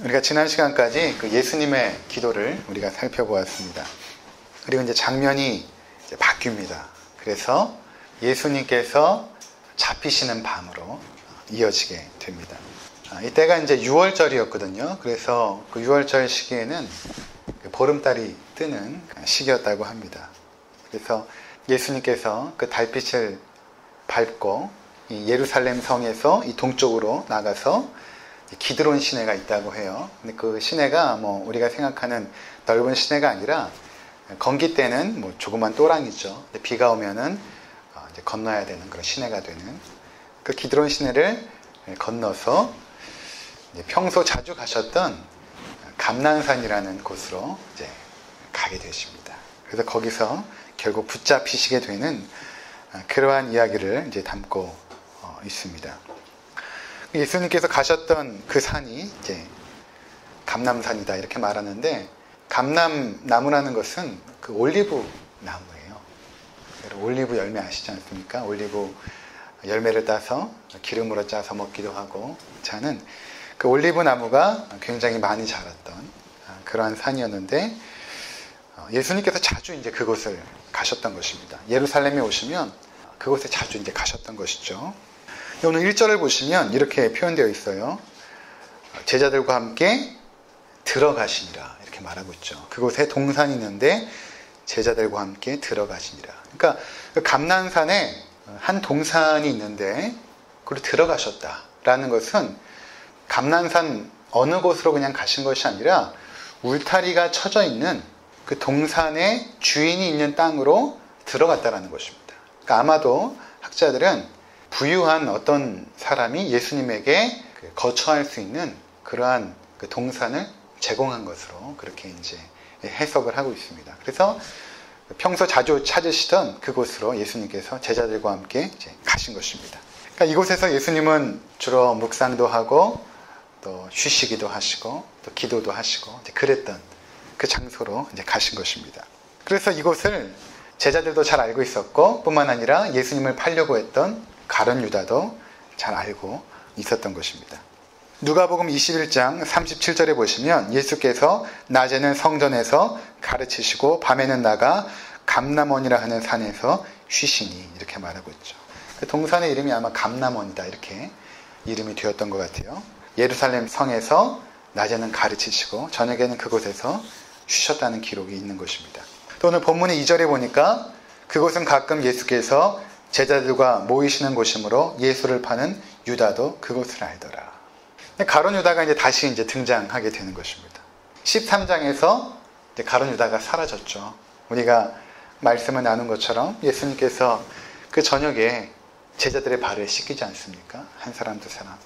우리가 지난 시간까지 그 예수님의 기도를 우리가 살펴보았습니다. 그리고 이제 장면이 이제 바뀝니다. 그래서 예수님께서 잡히시는 밤으로 이어지게 됩니다. 이때가 이제 6월절이었거든요. 그래서 그 6월절 시기에는 보름달이 뜨는 시기였다고 합니다. 그래서 예수님께서 그 달빛을 밟고 이 예루살렘 성에서 이 동쪽으로 나가서 기드론 시내가 있다고 해요. 근데 그 시내가 뭐 우리가 생각하는 넓은 시내가 아니라 건기 때는 뭐 조그만 또랑이죠. 비가 오면은 이제 건너야 되는 그런 시내가 되는 그 기드론 시내를 건너서 이제 평소 자주 가셨던 감난산이라는 곳으로 이제 가게 되십니다. 그래서 거기서 결국 붙잡히시게 되는 그러한 이야기를 이제 담고 있습니다. 예수님께서 가셨던 그 산이 이제 감람산이다 이렇게 말하는데, 감람나무라는 것은 그 올리브 나무예요. 올리브 열매 아시지 않습니까? 올리브 열매를 따서 기름으로 짜서 먹기도 하고 자는 그 올리브 나무가 굉장히 많이 자랐던 그러한 산이었는데, 예수님께서 자주 이제 그곳을 가셨던 것입니다. 예루살렘에 오시면 그곳에 자주 이제 가셨던 것이죠. 오늘 1절을 보시면 이렇게 표현되어 있어요. 제자들과 함께 들어가시니라 이렇게 말하고 있죠. 그곳에 동산이 있는데 제자들과 함께 들어가시니라. 그러니까 그 감난산에 한 동산이 있는데 그리고 들어가셨다라는 것은 감난산 어느 곳으로 그냥 가신 것이 아니라 울타리가 쳐져 있는 그 동산의 주인이 있는 땅으로 들어갔다라는 것입니다. 그러니까 아마도 학자들은 부유한 어떤 사람이 예수님에게 거처할 수 있는 그러한 그 동산을 제공한 것으로 그렇게 이제 해석을 하고 있습니다. 그래서 평소 자주 찾으시던 그곳으로 예수님께서 제자들과 함께 이제 가신 것입니다. 그러니까 이곳에서 예수님은 주로 묵상도 하고 또 쉬시기도 하시고 또 기도도 하시고 이제 그랬던 그 장소로 이제 가신 것입니다. 그래서 이곳을 제자들도 잘 알고 있었고 뿐만 아니라 예수님을 팔려고 했던 가룟 유다도 잘 알고 있었던 것입니다. 누가복음 21장 37절에 보시면 예수께서 낮에는 성전에서 가르치시고 밤에는 나가 감람원이라 하는 산에서 쉬시니 이렇게 말하고 있죠. 그 동산의 이름이 아마 감람원이다 이렇게 이름이 되었던 것 같아요. 예루살렘 성에서 낮에는 가르치시고 저녁에는 그곳에서 쉬셨다는 기록이 있는 것입니다. 또 오늘 본문의 2절에 보니까 그곳은 가끔 예수께서 제자들과 모이시는 곳이므로 예수를 파는 유다도 그곳을 알더라. 가룟 유다가 이제 다시 이제 등장하게 되는 것입니다. 13장에서 이제 가룟 유다가 사라졌죠. 우리가 말씀을 나눈 것처럼 예수님께서 그 저녁에 제자들의 발을 씻기지 않습니까? 한 사람 두 사람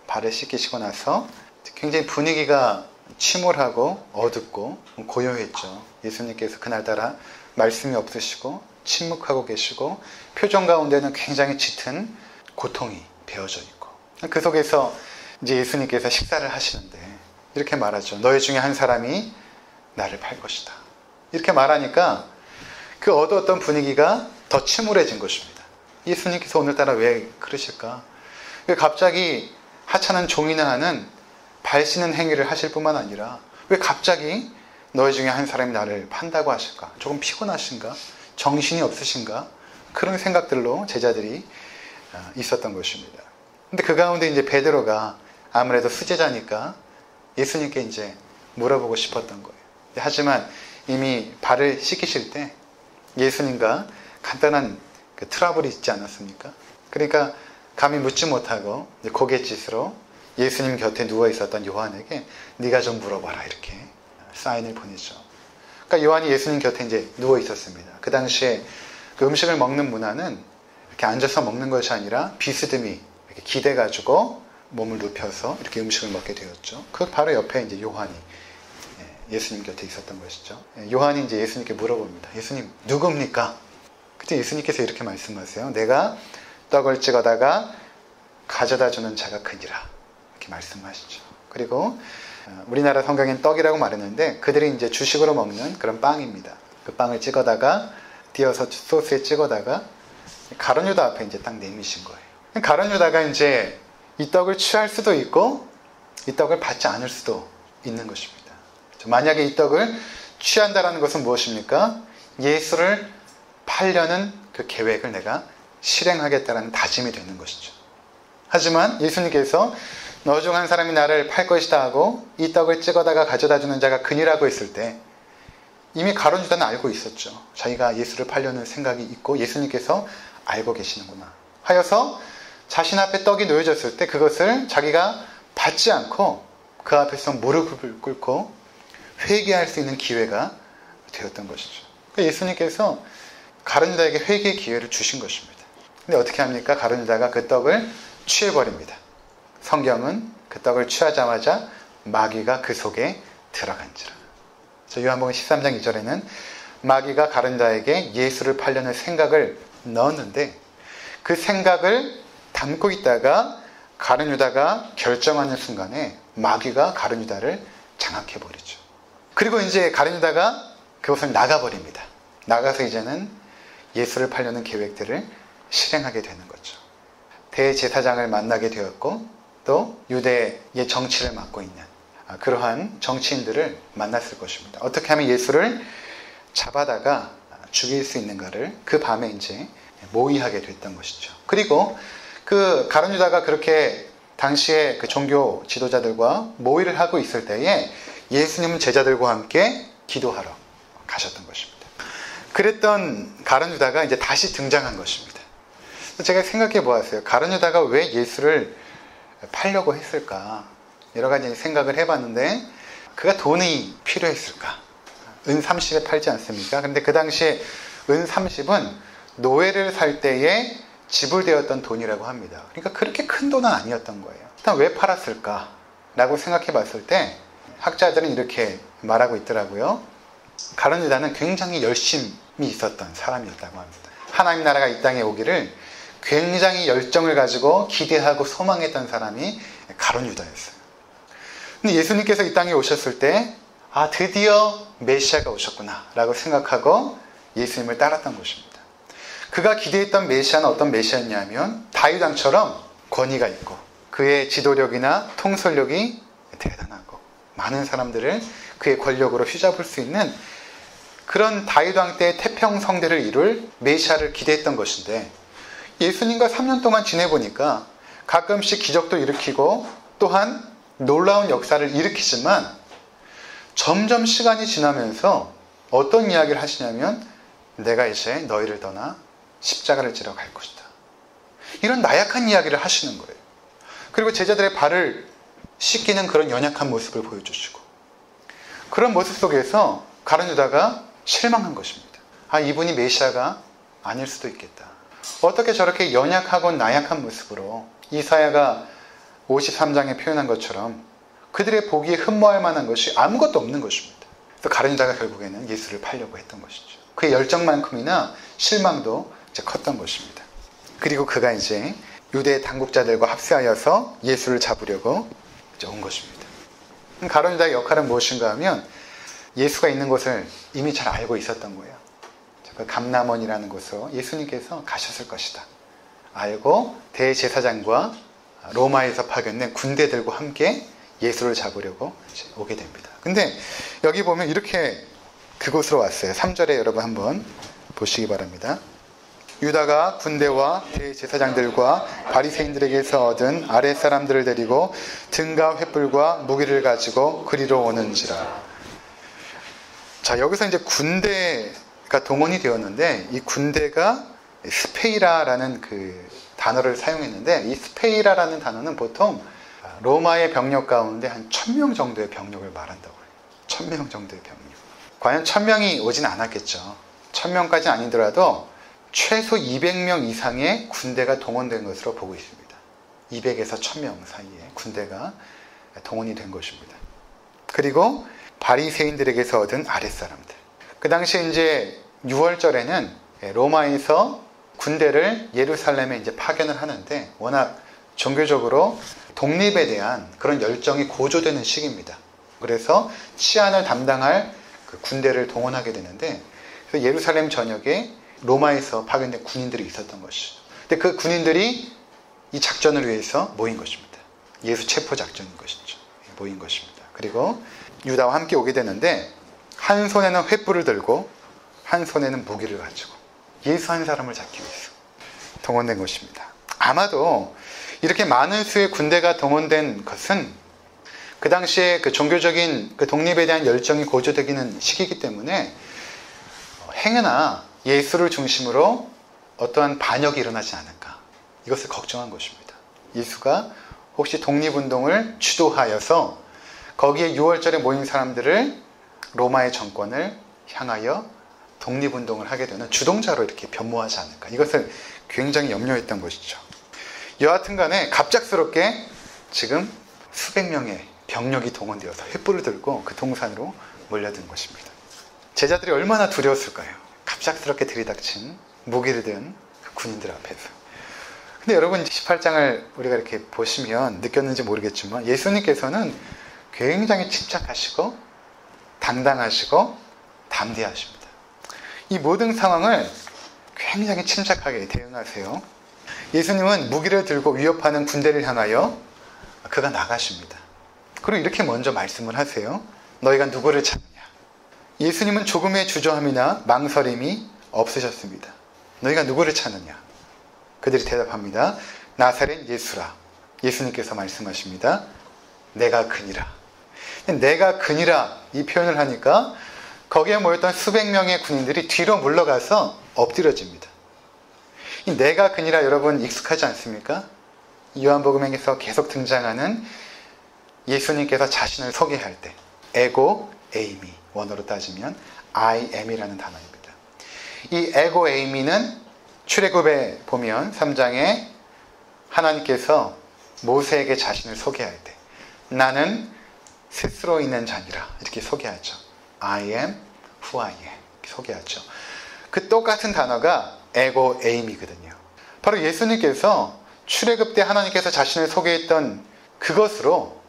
발을 씻기시고 나서 굉장히 분위기가 침울하고 어둡고 고요했죠. 예수님께서 그날따라 말씀이 없으시고 침묵하고 계시고 표정 가운데는 굉장히 짙은 고통이 배어져 있고, 그 속에서 이제 예수님께서 식사를 하시는데 이렇게 말하죠. 너희 중에 한 사람이 나를 팔 것이다. 이렇게 말하니까 그 어두웠던 분위기가 더 침울해진 것입니다. 예수님께서 오늘따라 왜 그러실까? 왜 갑자기 하찮은 종이나 하는 발 씻는 행위를 하실 뿐만 아니라 왜 갑자기 너희 중에 한 사람이 나를 판다고 하실까? 조금 피곤하신가? 정신이 없으신가? 그런 생각들로 제자들이 있었던 것입니다. 근데 그 가운데 이제 베드로가 아무래도 수제자니까 예수님께 이제 물어보고 싶었던 거예요. 하지만 이미 발을 씻기실 때 예수님과 간단한 그 트러블이 있지 않았습니까? 그러니까 감히 묻지 못하고 고갯짓으로 예수님 곁에 누워 있었던 요한에게 네가 좀 물어봐라 이렇게 사인을 보내죠. 그러니까 요한이 예수님 곁에 이제 누워 있었습니다. 그 당시에 그 음식을 먹는 문화는 이렇게 앉아서 먹는 것이 아니라 비스듬히 이렇게 기대가지고 몸을 눕혀서 이렇게 음식을 먹게 되었죠. 그 바로 옆에 이제 요한이 예수님 곁에 있었던 것이죠. 요한이 이제 예수님께 물어봅니다. 예수님 누굽니까? 그때 예수님께서 이렇게 말씀하세요. 내가 떡을 찍어다가 가져다 주는 자가 그니라 이렇게 말씀하시죠. 그리고 우리나라 성경엔 떡이라고 말했는데 그들이 이제 주식으로 먹는 그런 빵입니다. 그 빵을 찍어다가 띄어서 소스에 찍어다가 가룟 유다 앞에 이제 딱 내미신 거예요. 가룟 유다가 이제 이 떡을 취할 수도 있고 이 떡을 받지 않을 수도 있는 것입니다. 만약에 이 떡을 취한다라는 것은 무엇입니까? 예수를 팔려는 그 계획을 내가 실행하겠다라는 다짐이 되는 것이죠. 하지만 예수님께서 너 중 한 사람이 나를 팔 것이다 하고 이 떡을 찍어다가 가져다 주는 자가 그니라고 했을 때 이미 가룟 유다는 알고 있었죠. 자기가 예수를 팔려는 생각이 있고 예수님께서 알고 계시는구나 하여서 자신 앞에 떡이 놓여졌을 때 그것을 자기가 받지 않고 그 앞에서 무릎을 꿇고 회개할 수 있는 기회가 되었던 것이죠. 그러니까 예수님께서 가룟 유다에게 회개의 기회를 주신 것입니다. 근데 어떻게 합니까? 가룟 유다가 그 떡을 취해버립니다. 성경은 그 떡을 취하자마자 마귀가 그 속에 들어간지라. 요한복음 13장 2절에는 마귀가 가룟 유다에게 예수를 팔려는 생각을 넣었는데 그 생각을 담고 있다가 가룟 유다가 결정하는 순간에 마귀가 가룟 유다를 장악해버리죠. 그리고 이제 가룟 유다가 그것을 나가버립니다. 나가서 이제는 예수를 팔려는 계획들을 실행하게 되는 거죠. 대제사장을 만나게 되었고 또 유대의 정치를 맡고 있는 그러한 정치인들을 만났을 것입니다. 어떻게 하면 예수를 잡아다가 죽일 수 있는가를 그 밤에 이제 모의하게 됐던 것이죠. 그리고 그 가룟 유다가 그렇게 당시에 그 종교 지도자들과 모의를 하고 있을 때에 예수님은 제자들과 함께 기도하러 가셨던 것입니다. 그랬던 가룟 유다가 이제 다시 등장한 것입니다. 제가 생각해 보았어요. 가룟 유다가 왜 예수를 팔려고 했을까? 여러 가지 생각을 해봤는데 그가 돈이 필요했을까? 은 30에 팔지 않습니까? 그런데 그 당시에 은 30은 노예를 살 때에 지불되었던 돈이라고 합니다. 그러니까 그렇게 큰 돈은 아니었던 거예요. 일단 왜 팔았을까? 라고 생각해 봤을 때 학자들은 이렇게 말하고 있더라고요. 가룟 유다는 굉장히 열심이 있었던 사람이었다고 합니다. 하나님 나라가 이 땅에 오기를 굉장히 열정을 가지고 기대하고 소망했던 사람이 가룟 유다였어요. 근데 예수님께서 이 땅에 오셨을 때 드디어 메시아가 오셨구나 라고 생각하고 예수님을 따랐던 것입니다. 그가 기대했던 메시아는 어떤 메시아였냐면 다윗 왕처럼 권위가 있고 그의 지도력이나 통솔력이 대단하고 많은 사람들을 그의 권력으로 휘잡을 수 있는 그런 다윗 왕 때의 태평성대를 이룰 메시아를 기대했던 것인데 예수님과 3년 동안 지내보니까 가끔씩 기적도 일으키고 또한 놀라운 역사를 일으키지만 점점 시간이 지나면서 어떤 이야기를 하시냐면 내가 이제 너희를 떠나 십자가를 지러 갈 것이다. 이런 나약한 이야기를 하시는 거예요. 그리고 제자들의 발을 씻기는 그런 연약한 모습을 보여주시고 그런 모습 속에서 가룟 유다가 실망한 것입니다. 이분이 메시아가 아닐 수도 있겠다. 어떻게 저렇게 연약하고 나약한 모습으로 이사야가 53장에 표현한 것처럼 그들의 보기에 흠모할 만한 것이 아무것도 없는 것입니다. 그래서 가룟 유다가 결국에는 예수를 팔려고 했던 것이죠. 그의 열정만큼이나 실망도 이제 컸던 것입니다. 그리고 그가 이제 유대 당국자들과 합세하여서 예수를 잡으려고 이제 온 것입니다. 가룟 유다의 역할은 무엇인가 하면 예수가 있는 곳을 이미 잘 알고 있었던 거예요. 그 감람원이라는 곳으로 예수님께서 가셨을 것이다. 알고 대제사장과 로마에서 파견된 군대들과 함께 예수를 잡으려고 이제 오게 됩니다. 근데 여기 보면 이렇게 그곳으로 왔어요. 3절에 여러분 한번 보시기 바랍니다. 유다가 군대와 대제사장들과 바리새인들에게서 얻은 아랫사람들을 데리고 등과 횃불과 무기를 가지고 그리로 오는지라. 자, 여기서 이제 군대가 동원이 되었는데 이 군대가 스페이라라는 그 단어를 사용했는데 이 스페이라라는 단어는 보통 로마의 병력 가운데 한 1000명 정도의 병력을 말한다고 해요. 1000명 정도의 병력. 과연 1000명이 오진 않았겠죠. 1000명까지는 아니더라도 최소 200명 이상의 군대가 동원된 것으로 보고 있습니다. 200에서 1000명 사이에 군대가 동원이 된 것입니다. 그리고 바리새인들에게서 얻은 아랫사람들. 그 당시에 이제 6월절에는 로마에서 군대를 예루살렘에 이제 파견을 하는데 워낙 종교적으로 독립에 대한 그런 열정이 고조되는 시기입니다. 그래서 치안을 담당할 그 군대를 동원하게 되는데 그래서 예루살렘 전역에 로마에서 파견된 군인들이 있었던 것이죠. 근데 그 군인들이 이 작전을 위해서 모인 것입니다. 예수 체포 작전인 것이죠. 모인 것입니다. 그리고 유다와 함께 오게 되는데 한 손에는 횃불을 들고 한 손에는 무기를 가지고 예수 한 사람을 잡기 위해서 동원된 것입니다. 아마도 이렇게 많은 수의 군대가 동원된 것은 그 당시에 그 종교적인 그 독립에 대한 열정이 고조되기는 시기이기 때문에 행여나 예수를 중심으로 어떠한 반역이 일어나지 않을까, 이것을 걱정한 것입니다. 예수가 혹시 독립운동을 주도하여서 거기에 6월절에 모인 사람들을 로마의 정권을 향하여 독립운동을 하게 되는 주동자로 이렇게 변모하지 않을까, 이것을 굉장히 염려했던 것이죠. 여하튼 간에 갑작스럽게 지금 수백 명의 병력이 동원되어서 횃불을 들고 그 동산으로 몰려든 것입니다. 제자들이 얼마나 두려웠을까요? 갑작스럽게 들이닥친 무기를 든 그 군인들 앞에서. 근데 여러분 18장을 우리가 이렇게 보시면 느꼈는지 모르겠지만 예수님께서는 굉장히 침착하시고 당당하시고 담대하십니다. 이 모든 상황을 굉장히 침착하게 대응하세요. 예수님은 무기를 들고 위협하는 군대를 향하여 그가 나가십니다. 그리고 이렇게 먼저 말씀을 하세요. 너희가 누구를 찾느냐? 예수님은 조금의 주저함이나 망설임이 없으셨습니다. 너희가 누구를 찾느냐? 그들이 대답합니다. 나사렛 예수라. 예수님께서 말씀하십니다. 내가 그니라. 내가 그니라 이 표현을 하니까 거기에 모였던 수백 명의 군인들이 뒤로 물러가서 엎드려집니다. 이 내가 그니라 여러분 익숙하지 않습니까? 요한복음에서 계속 등장하는 예수님께서 자신을 소개할 때 에고 에이미, 원어로 따지면 I am이라는 단어입니다. 이 에고 에이미는 출애굽에 보면 3장에 하나님께서 모세에게 자신을 소개할 때 나는 스스로 있는 자니라 이렇게 소개하죠. I am who I am 이렇게 소개하죠. 그 똑같은 단어가 에고 에이미거든요. 바로 예수님께서 출애굽 때 하나님께서 자신을 소개했던 그것으로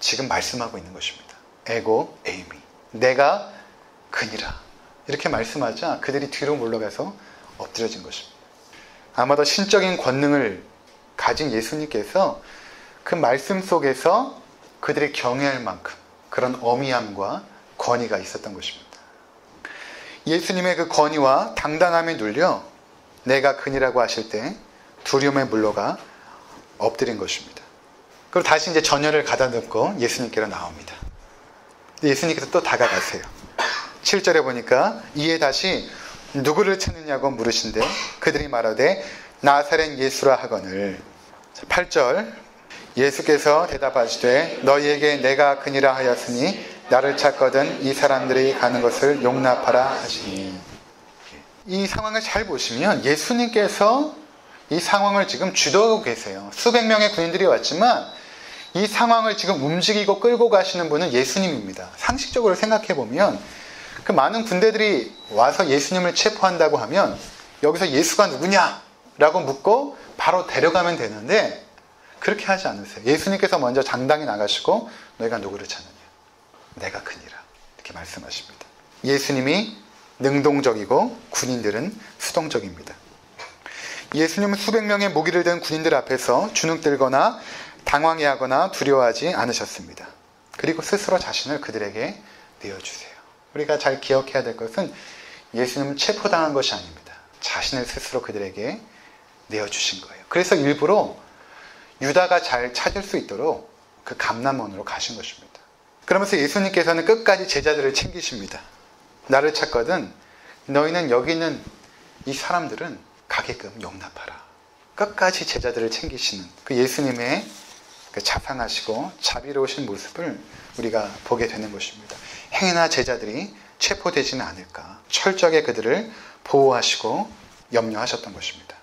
지금 말씀하고 있는 것입니다. 에고 에이미, 내가 그니라 이렇게 말씀하자 그들이 뒤로 물러가서 엎드려진 것입니다. 아마도 신적인 권능을 가진 예수님께서 그 말씀 속에서 그들이 경외할 만큼 그런 어미함과 권위가 있었던 것입니다. 예수님의 그 권위와 당당함에 눌려 내가 그니라고 하실 때 두려움에 물러가 엎드린 것입니다. 그리고 다시 이제 전열을 가다듬고 예수님께로 나옵니다. 예수님께서 또 다가가세요. 7절에 보니까 이에 다시 누구를 찾느냐고 물으신데 그들이 말하되 나사렛 예수라 하거늘. 8절 예수께서 대답하시되 너희에게 내가 그니라 하였으니 나를 찾거든 이 사람들이 가는 것을 용납하라 하시니. 이 상황을 잘 보시면 예수님께서 이 상황을 지금 주도하고 계세요. 수백 명의 군인들이 왔지만 이 상황을 지금 움직이고 끌고 가시는 분은 예수님입니다. 상식적으로 생각해 보면 그 많은 군대들이 와서 예수님을 체포한다고 하면 여기서 예수가 누구냐? 라고 묻고 바로 데려가면 되는데 그렇게 하지 않으세요. 예수님께서 먼저 당당히 나가시고 너희가 누구를 찾느냐? 내가 그니라. 이렇게 말씀하십니다. 예수님이 능동적이고 군인들은 수동적입니다. 예수님은 수백 명의 무기를 든 군인들 앞에서 주눅들거나 당황해하거나 두려워하지 않으셨습니다. 그리고 스스로 자신을 그들에게 내어주세요. 우리가 잘 기억해야 될 것은 예수님은 체포당한 것이 아닙니다. 자신을 스스로 그들에게 내어주신 거예요. 그래서 일부러 유다가 잘 찾을 수 있도록 그 감람원으로 가신 것입니다. 그러면서 예수님께서는 끝까지 제자들을 챙기십니다. 나를 찾거든 너희는 여기 있는 이 사람들은 가게끔 용납하라. 끝까지 제자들을 챙기시는 그 예수님의 그 자상하시고 자비로우신 모습을 우리가 보게 되는 것입니다. 행여나 제자들이 체포되지는 않을까 철저하게 그들을 보호하시고 염려하셨던 것입니다.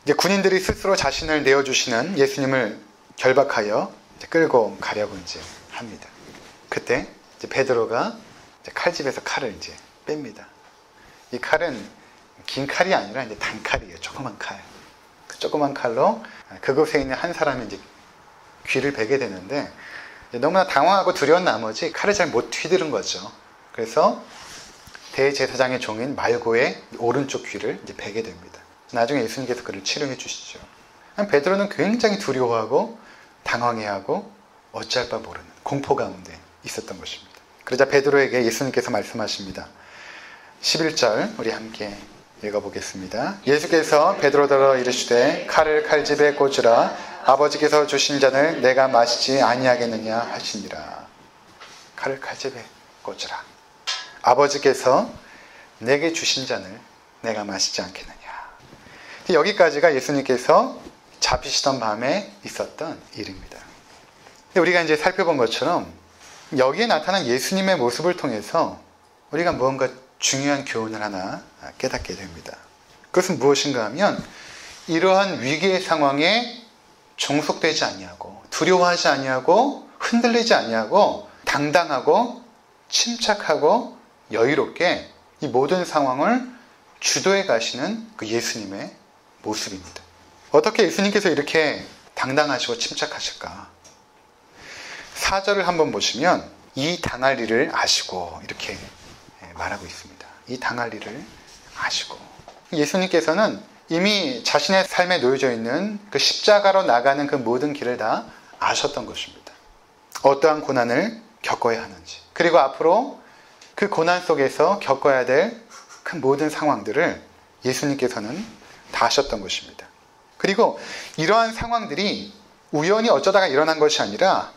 이제 군인들이 스스로 자신을 내어주시는 예수님을 결박하여 이제 끌고 가려고 이제 합니다. 그때 이제 베드로가 이제 칼집에서 칼을 이제 뺍니다. 이 칼은 긴 칼이 아니라 이제 단칼이에요. 조그만 칼. 그 조그만 칼로 그곳에 있는 한 사람이 이제 귀를 베게 되는데 너무나 당황하고 두려운 나머지 칼을 잘 못 휘두른 거죠. 그래서 대제사장의 종인 말고의 오른쪽 귀를 이제 베게 됩니다. 나중에 예수님께서 그를 치료해 주시죠. 베드로는 굉장히 두려워하고 당황해하고 어찌할 바 모르는 공포 가운데 있었던 것입니다. 그러자 베드로에게 예수님께서 말씀하십니다. 11절 우리 함께 읽어보겠습니다. 예수께서 베드로더러 이르시되 칼을 칼집에 꽂으라. 아버지께서 주신 잔을 내가 마시지 아니하겠느냐 하시니라. 칼을 칼집에 꽂으라. 아버지께서 내게 주신 잔을 내가 마시지 않겠느냐. 여기까지가 예수님께서 잡히시던 밤에 있었던 일입니다. 우리가 이제 살펴본 것처럼 여기에 나타난 예수님의 모습을 통해서 우리가 무언가 중요한 교훈을 하나 깨닫게 됩니다. 그것은 무엇인가 하면 이러한 위기의 상황에 종속되지 아니하고 두려워하지 아니하고 흔들리지 아니하고 당당하고 침착하고 여유롭게 이 모든 상황을 주도해 가시는 그 예수님의 모습입니다. 어떻게 예수님께서 이렇게 당당하시고 침착하실까? 4절을 한번 보시면 이 당할 일을 아시고 이렇게 말하고 있습니다. 이 당할 일을 아시고 예수님께서는 이미 자신의 삶에 놓여져 있는 그 십자가로 나가는 그 모든 길을 다 아셨던 것입니다. 어떠한 고난을 겪어야 하는지 그리고 앞으로 그 고난 속에서 겪어야 될 그 모든 상황들을 예수님께서는 다 아셨던 것입니다. 그리고 이러한 상황들이 우연히 어쩌다가 일어난 것이 아니라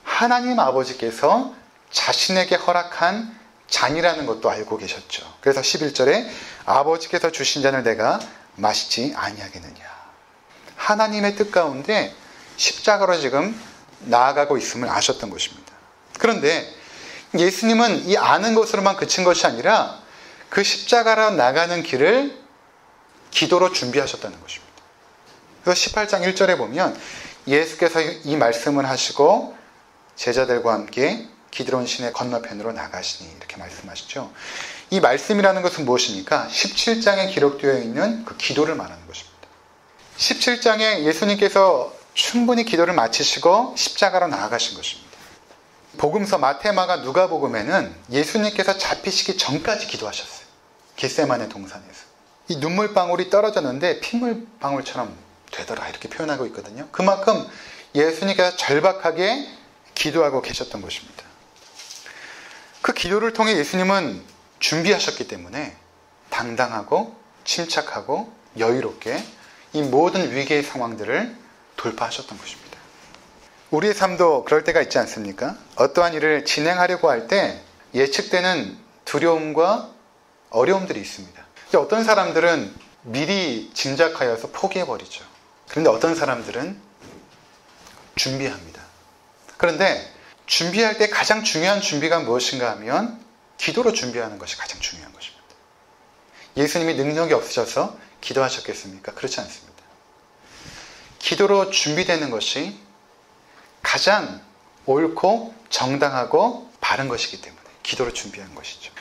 하나님 아버지께서 자신에게 허락한 잔이라는 것도 알고 계셨죠. 그래서 11절에 아버지께서 주신 잔을 내가 마시지 아니하겠느냐. 하나님의 뜻 가운데 십자가로 지금 나아가고 있음을 아셨던 것입니다. 그런데 예수님은 이 아는 것으로만 그친 것이 아니라 그 십자가로 나가는 길을 기도로 준비하셨다는 것입니다. 그래서 18장 1절에 보면 예수께서 이 말씀을 하시고 제자들과 함께 기드론 시내 건너편으로 나가시니 이렇게 말씀하시죠. 이 말씀이라는 것은 무엇입니까? 17장에 기록되어 있는 그 기도를 말하는 것입니다. 17장에 예수님께서 충분히 기도를 마치시고 십자가로 나아가신 것입니다. 복음서 마태, 마가, 누가복음에는 예수님께서 잡히시기 전까지 기도하셨어요. 겟세마네 동산에서. 이 눈물방울이 떨어졌는데 핏물방울처럼 되더라 이렇게 표현하고 있거든요. 그만큼 예수님께서 절박하게 기도하고 계셨던 것입니다. 그 기도를 통해 예수님은 준비하셨기 때문에 당당하고 침착하고 여유롭게 이 모든 위기의 상황들을 돌파하셨던 것입니다. 우리의 삶도 그럴 때가 있지 않습니까? 어떠한 일을 진행하려고 할 때 예측되는 두려움과 어려움들이 있습니다. 어떤 사람들은 미리 짐작하여서 포기해버리죠. 그런데 어떤 사람들은 준비합니다. 그런데 준비할 때 가장 중요한 준비가 무엇인가 하면 기도로 준비하는 것이 가장 중요한 것입니다. 예수님이 능력이 없으셔서 기도하셨겠습니까? 그렇지 않습니다. 기도로 준비되는 것이 가장 옳고 정당하고 바른 것이기 때문에 기도로 준비한 것이죠.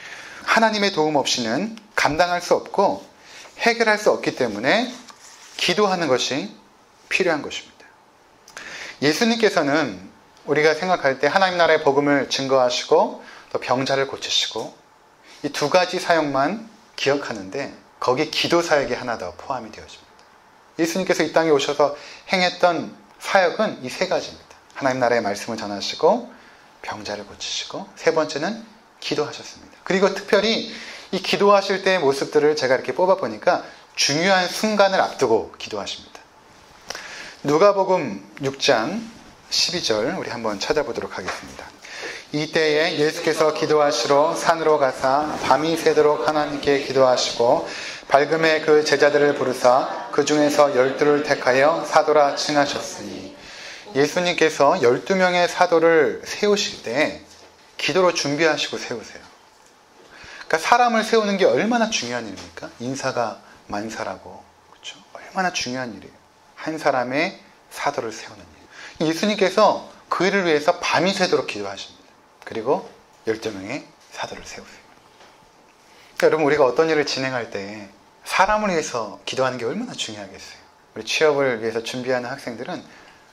하나님의 도움 없이는 감당할 수 없고 해결할 수 없기 때문에 기도하는 것이 필요한 것입니다. 예수님께서는 우리가 생각할 때 하나님 나라의 복음을 증거하시고 또 병자를 고치시고 이 두 가지 사역만 기억하는데 거기에 기도 사역이 하나 더 포함이 되어집니다. 예수님께서 이 땅에 오셔서 행했던 사역은 이 세 가지입니다. 하나님 나라의 말씀을 전하시고 병자를 고치시고 세 번째는 기도하셨습니다. 그리고 특별히 이 기도하실 때의 모습들을 제가 이렇게 뽑아보니까 중요한 순간을 앞두고 기도하십니다. 누가복음 6장 12절 우리 한번 찾아보도록 하겠습니다. 이때에 예수께서 기도하시러 산으로 가사 밤이 새도록 하나님께 기도하시고 밝음에 그 제자들을 부르사 그 중에서 12를 택하여 사도라 칭하셨으니 예수님께서 12명의 사도를 세우실 때 기도로 준비하시고 세우세요. 그러니까 사람을 세우는 게 얼마나 중요한 일입니까? 인사가 만사라고. 그렇죠? 얼마나 중요한 일이에요. 한 사람의 사도를 세우는 일. 예수님께서 그 일을 위해서 밤이 새도록 기도하십니다. 그리고 12명의 사도를 세우세요. 그러니까 여러분 우리가 어떤 일을 진행할 때 사람을 위해서 기도하는 게 얼마나 중요하겠어요. 우리 취업을 위해서 준비하는 학생들은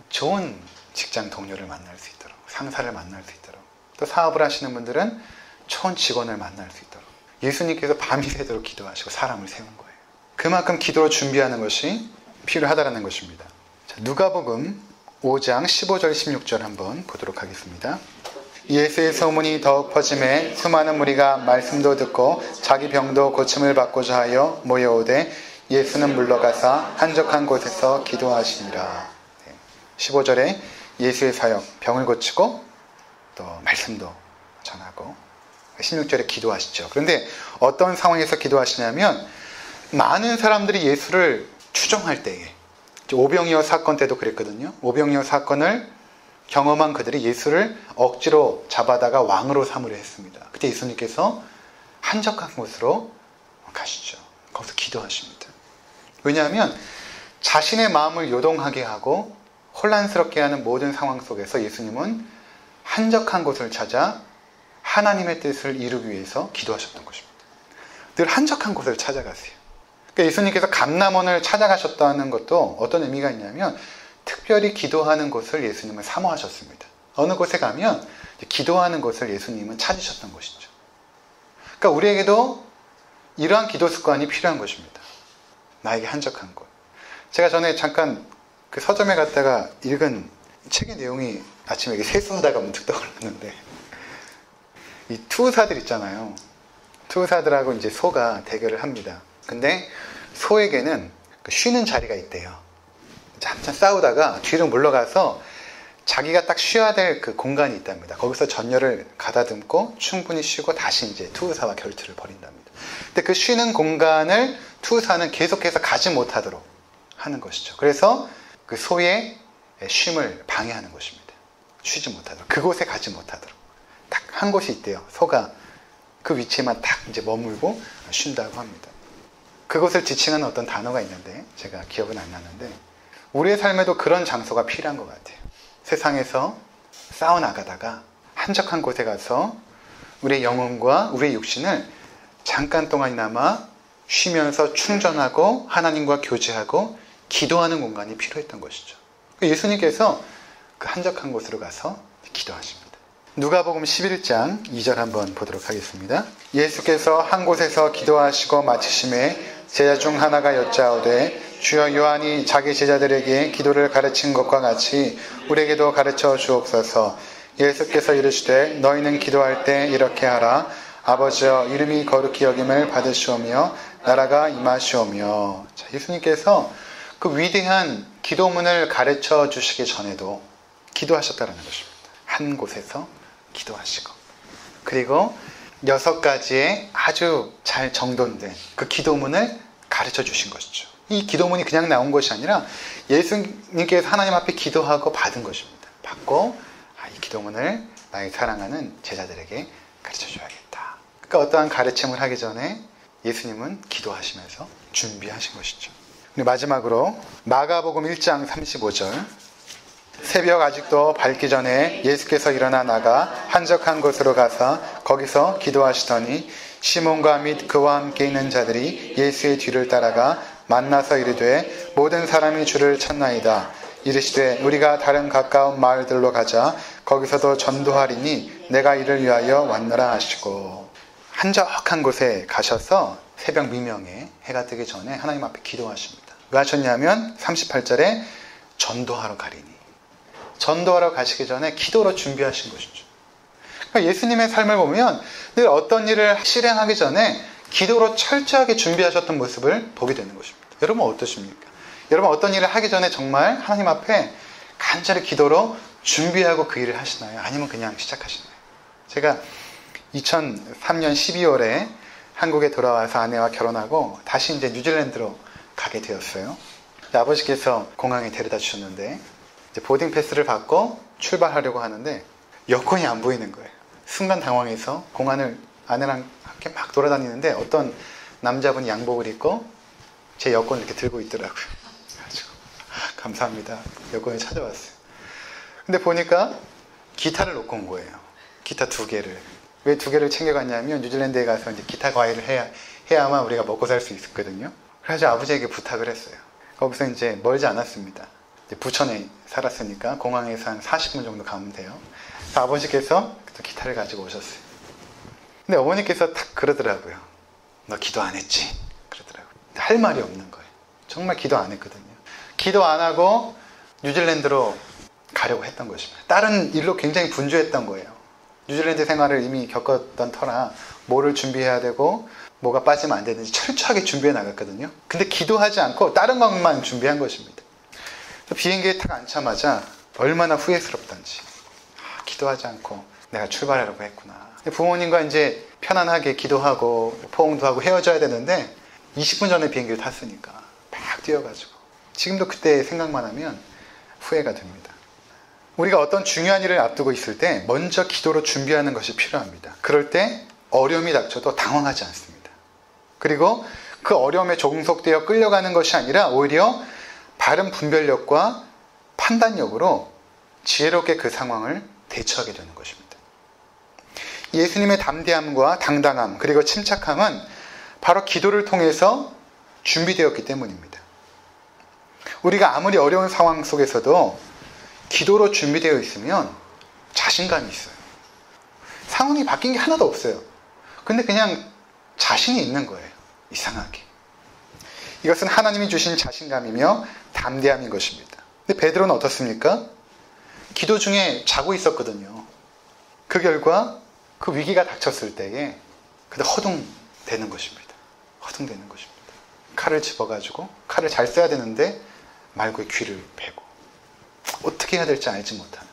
좋은 직장 동료를 만날 수 있도록, 상사를 만날 수 있도록, 또 사업을 하시는 분들은 좋은 직원을 만날 수 있도록 예수님께서 밤이 새도록 기도하시고 사람을 세운 거예요. 그만큼 기도로 준비하는 것이 필요하다는 것입니다. 자, 누가복음 5장 15절 16절 한번 보도록 하겠습니다. 예수의 소문이 더욱 퍼짐에 수많은 무리가 말씀도 듣고 자기 병도 고침을 받고자 하여 모여오되 예수는 물러가사 한적한 곳에서 기도하시니라. 15절에 예수의 사역, 병을 고치고 또 말씀도 전하고 16절에 기도하시죠. 그런데 어떤 상황에서 기도하시냐면 많은 사람들이 예수를 추종할 때에, 오병이어 사건 때도 그랬거든요. 오병이어 사건을 경험한 그들이 예수를 억지로 잡아다가 왕으로 삼으려 했습니다. 그때 예수님께서 한적한 곳으로 가시죠. 거기서 기도하십니다. 왜냐하면 자신의 마음을 요동하게 하고 혼란스럽게 하는 모든 상황 속에서 예수님은 한적한 곳을 찾아 하나님의 뜻을 이루기 위해서 기도하셨던 것입니다. 늘 한적한 곳을 찾아가세요. 그러니까 예수님께서 감람원을 찾아가셨다는 것도 어떤 의미가 있냐면 특별히 기도하는 곳을 예수님은 사모하셨습니다. 어느 곳에 가면 기도하는 곳을 예수님은 찾으셨던 것이죠. 그러니까 우리에게도 이러한 기도 습관이 필요한 것입니다. 나에게 한적한 곳. 제가 전에 잠깐 그 서점에 갔다가 읽은 책의 내용이 아침에 이렇게 세수하다가 문득 떠올랐는데, 이 투사들 있잖아요. 투사들하고 이제 소가 대결을 합니다. 근데 소에게는 쉬는 자리가 있대요. 한참 싸우다가 뒤로 물러가서 자기가 딱 쉬어야 될 그 공간이 있답니다. 거기서 전열을 가다듬고 충분히 쉬고 다시 이제 투사와 결투를 벌인답니다. 근데 그 쉬는 공간을 투사는 계속해서 가지 못하도록 하는 것이죠. 그래서 그 소의 쉼을 방해하는 것입니다. 쉬지 못하도록, 그곳에 가지 못하도록 딱 한 곳이 있대요. 소가 그 위치에만 딱 이제 머물고 쉰다고 합니다. 그것을 지칭하는 어떤 단어가 있는데 제가 기억은 안 나는데, 우리의 삶에도 그런 장소가 필요한 것 같아요. 세상에서 싸워나가다가 한적한 곳에 가서 우리의 영혼과 우리의 육신을 잠깐 동안이나마 쉬면서 충전하고 하나님과 교제하고 기도하는 공간이 필요했던 것이죠. 예수님께서 그 한적한 곳으로 가서 기도하십니다. 누가복음 11장 2절 한번 보도록 하겠습니다. 예수께서 한 곳에서 기도하시고 마치심에 제자 중 하나가 여짜오되 주여 요한이 자기 제자들에게 기도를 가르친 것과 같이 우리에게도 가르쳐 주옵소서. 예수께서 이르시되 너희는 기도할 때 이렇게 하라. 아버지여 이름이 거룩히 여김을 받으시오며 나라가 임하시오며. 자, 예수님께서 그 위대한 기도문을 가르쳐 주시기 전에도 기도하셨다는 것입니다. 한 곳에서 기도하시고, 그리고 6가지의 아주 잘 정돈된 그 기도문을 가르쳐 주신 것이죠. 이 기도문이 그냥 나온 것이 아니라 예수님께서 하나님 앞에 기도하고 받은 것입니다. 받고 이 기도문을 나의 사랑하는 제자들에게 가르쳐 줘야겠다. 그러니까 어떠한 가르침을 하기 전에 예수님은 기도하시면서 준비하신 것이죠. 마지막으로 마가복음 1장 35절, 새벽 아직도 밝기 전에 예수께서 일어나 나가 한적한 곳으로 가서 거기서 기도하시더니 시몬과 및 그와 함께 있는 자들이 예수의 뒤를 따라가 만나서 이르되 모든 사람이 주를 찾나이다. 이르시되 우리가 다른 가까운 마을들로 가자. 거기서도 전도하리니 내가 이를 위하여 왔노라 하시고, 한적한 곳에 가셔서 새벽 미명에 해가 뜨기 전에 하나님 앞에 기도하십니다. 왜 하셨냐면 38절에 전도하러 가리니, 전도하러 가시기 전에 기도로 준비하신 것이죠. 그러니까 예수님의 삶을 보면 늘 어떤 일을 실행하기 전에 기도로 철저하게 준비하셨던 모습을 보게 되는 것입니다. 여러분 어떠십니까? 여러분 어떤 일을 하기 전에 정말 하나님 앞에 간절히 기도로 준비하고 그 일을 하시나요? 아니면 그냥 시작하시나요? 제가 2003년 12월에 한국에 돌아와서 아내와 결혼하고 다시 이제 뉴질랜드로 가게 되었어요. 아버지께서 공항에 데려다 주셨는데 이제 보딩 패스를 받고 출발하려고 하는데 여권이 안 보이는 거예요. 순간 당황해서 공항을 아내랑 함께 막 돌아다니는데 어떤 남자분이 양복을 입고 제 여권을 이렇게 들고 있더라고요. 그래가지고 감사합니다. 여권을 찾아왔어요. 근데 보니까 기타를 놓고 온 거예요. 기타 2개를. 왜 2개를 챙겨갔냐면 뉴질랜드에 가서 이제 기타 과외를 해야만 우리가 먹고 살 수 있었거든요. 그래서 아버지에게 부탁을 했어요. 거기서 이제 멀지 않았습니다. 이제 부천에 살았으니까 공항에서 한 40분 정도 가면 돼요. 그래서 아버지께서 기타를 가지고 오셨어요. 근데 어머니께서 딱 그러더라고요. 너 기도 안 했지? 그러더라고요. 할 말이 없는 거예요. 정말 기도 안 했거든요. 기도 안 하고 뉴질랜드로 가려고 했던 것입니다. 다른 일로 굉장히 분주했던 거예요. 뉴질랜드 생활을 이미 겪었던 터라 뭐를 준비해야 되고 뭐가 빠지면 안 되는지 철저하게 준비해 나갔거든요. 근데 기도하지 않고 다른 것만 준비한 것입니다. 비행기에 딱 앉자마자 얼마나 후회스럽던지, 기도하지 않고 내가 출발하려고 했구나. 부모님과 이제 편안하게 기도하고 포옹도 하고 헤어져야 되는데 20분 전에 비행기를 탔으니까 막 뛰어가지고 지금도 그때 생각만 하면 후회가 됩니다. 우리가 어떤 중요한 일을 앞두고 있을 때 먼저 기도로 준비하는 것이 필요합니다. 그럴 때 어려움이 닥쳐도 당황하지 않습니다. 그리고 그 어려움에 종속되어 끌려가는 것이 아니라 오히려 바른 분별력과 판단력으로 지혜롭게 그 상황을 대처하게 되는 것입니다. 예수님의 담대함과 당당함 그리고 침착함은 바로 기도를 통해서 준비되었기 때문입니다. 우리가 아무리 어려운 상황 속에서도 기도로 준비되어 있으면 자신감이 있어요. 상황이 바뀐 게 하나도 없어요. 근데 그냥 자신이 있는 거예요. 이상하게. 이것은 하나님이 주신 자신감이며 담대함인 것입니다. 근데 베드로는 어떻습니까? 기도 중에 자고 있었거든요. 그 결과 그 위기가 닥쳤을 때에 근데 허둥대는 것입니다. 허둥대는 것입니다. 칼을 집어가지고 칼을 잘 써야 되는데 말고의 귀를 베고 어떻게 해야 될지 알지 못하는,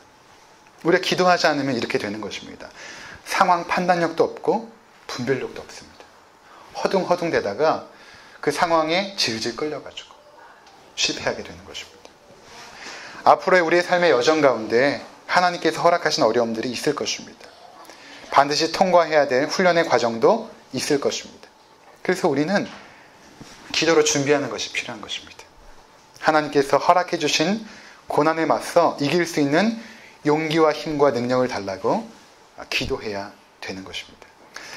우리가 기도하지 않으면 이렇게 되는 것입니다. 상황 판단력도 없고 분별력도 없습니다. 허둥허둥대다가 그 상황에 질질 끌려가지고 실패하게 되는 것입니다. 앞으로의 우리의 삶의 여정 가운데 하나님께서 허락하신 어려움들이 있을 것입니다. 반드시 통과해야 될 훈련의 과정도 있을 것입니다. 그래서 우리는 기도로 준비하는 것이 필요한 것입니다. 하나님께서 허락해 주신 고난에 맞서 이길 수 있는 용기와 힘과 능력을 달라고 기도해야 되는 것입니다.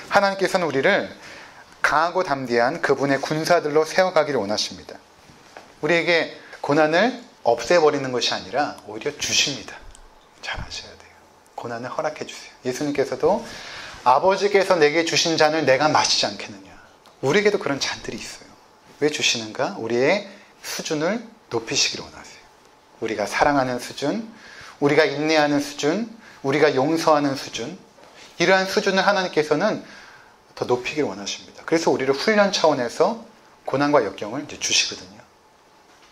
하나님께서는 우리를 강하고 담대한 그분의 군사들로 세워가기를 원하십니다. 우리에게 고난을 없애버리는 것이 아니라 오히려 주십니다. 잘 아셔야 돼요. 고난을 허락해 주세요. 예수님께서도 아버지께서 내게 주신 잔을 내가 마시지 않겠느냐. 우리에게도 그런 잔들이 있어요. 왜 주시는가? 우리의 수준을 높이시기를 원하세요. 우리가 사랑하는 수준, 우리가 인내하는 수준, 우리가 용서하는 수준, 이러한 수준을 하나님께서는 더 높이기를 원하십니다. 그래서 우리를 훈련 차원에서 고난과 역경을 이제 주시거든요.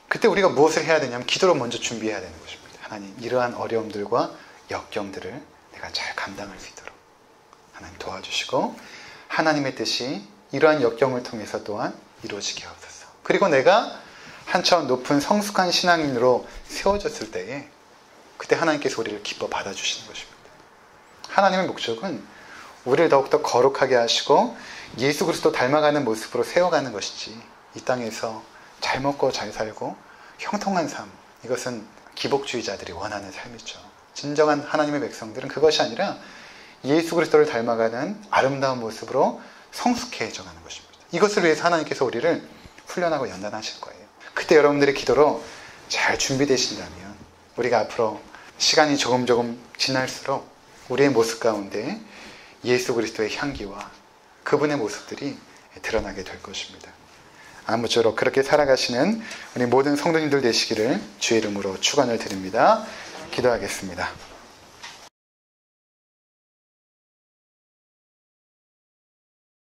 그때 우리가 무엇을 해야 되냐면 기도로 먼저 준비해야 되는 것입니다. 하나님, 이러한 어려움들과 역경들을 내가 잘 감당할 수 있도록 하나님 도와주시고, 하나님의 뜻이 이러한 역경을 통해서 또한 이루어지게 하옵소서. 그리고 내가 한 차원 높은 성숙한 신앙인으로 세워졌을 때에 그때 하나님께서 우리를 기뻐 받아주시는 것입니다. 하나님의 목적은 우리를 더욱더 거룩하게 하시고 예수 그리스도 닮아가는 모습으로 세워가는 것이지, 이 땅에서 잘 먹고 잘 살고 형통한 삶, 이것은 기복주의자들이 원하는 삶이죠. 진정한 하나님의 백성들은 그것이 아니라 예수 그리스도를 닮아가는 아름다운 모습으로 성숙해져가는 것입니다. 이것을 위해서 하나님께서 우리를 훈련하고 연단하실 거예요. 그때 여러분들의 기도로 잘 준비되신다면 우리가 앞으로 시간이 조금 지날수록 우리의 모습 가운데 예수 그리스도의 향기와 그분의 모습들이 드러나게 될 것입니다. 아무쪼록 그렇게 살아가시는 우리 모든 성도님들 되시기를 주의 이름으로 축원을 드립니다. 기도하겠습니다.